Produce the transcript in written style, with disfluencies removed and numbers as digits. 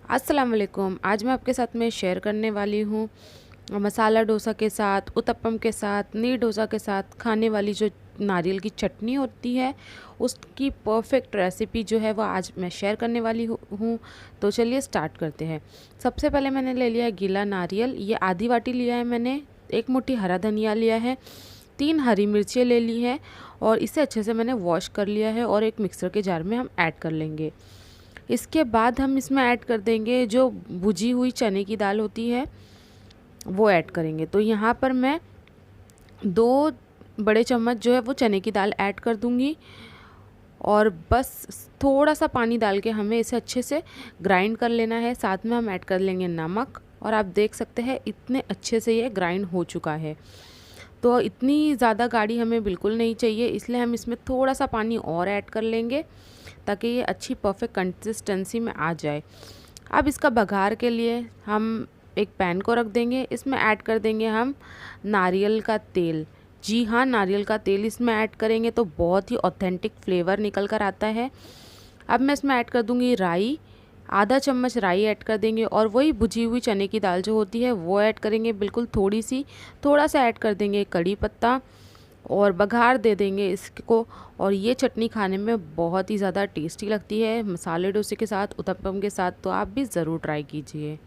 अस्सलाम वालेकुम। आज मैं आपके साथ में शेयर करने वाली हूँ मसाला डोसा के साथ, उत्तपम के साथ, नीर डोसा के साथ खाने वाली जो नारियल की चटनी होती है, उसकी परफेक्ट रेसिपी जो है वो आज मैं शेयर करने वाली हूँ। तो चलिए स्टार्ट करते हैं। सबसे पहले मैंने ले लिया है गीला नारियल, ये आधी वाटी लिया है मैंने। एक मुट्ठी हरा धनिया लिया है, 3 हरी मिर्चें ले ली हैं और इसे अच्छे से मैंने वॉश कर लिया है और एक मिक्सर के जार में हम ऐड कर लेंगे। इसके बाद हम इसमें ऐड कर देंगे जो भुजी हुई चने की दाल होती है, वो ऐड करेंगे। तो यहाँ पर मैं 2 बड़े चम्मच जो है वो चने की दाल ऐड कर दूँगी और बस थोड़ा सा पानी डाल के हमें इसे अच्छे से ग्राइंड कर लेना है। साथ में हम ऐड कर लेंगे नमक और आप देख सकते हैं इतने अच्छे से ये ग्राइंड हो चुका है। तो इतनी ज़्यादा गाढ़ी हमें बिल्कुल नहीं चाहिए, इसलिए हम इसमें थोड़ा सा पानी और ऐड कर लेंगे ताकि ये अच्छी परफेक्ट कंसिस्टेंसी में आ जाए। अब इसका बघार के लिए हम एक पैन को रख देंगे, इसमें ऐड कर देंगे हम नारियल का तेल। जी हाँ, नारियल का तेल इसमें ऐड करेंगे तो बहुत ही ऑथेंटिक फ्लेवर निकल कर आता है। अब मैं इसमें ऐड कर दूँगी राई, आधा चम्मच राई ऐड कर देंगे और वही भुजी हुई चने की दाल जो होती है वो ऐड करेंगे, बिल्कुल थोड़ी सी। थोड़ा सा ऐड कर देंगे कड़ी पत्ता और बघार दे देंगे इसको। और ये चटनी खाने में बहुत ही ज़्यादा टेस्टी लगती है मसाले डोसे के साथ, उत्तपम के साथ, तो आप भी ज़रूर ट्राई कीजिए।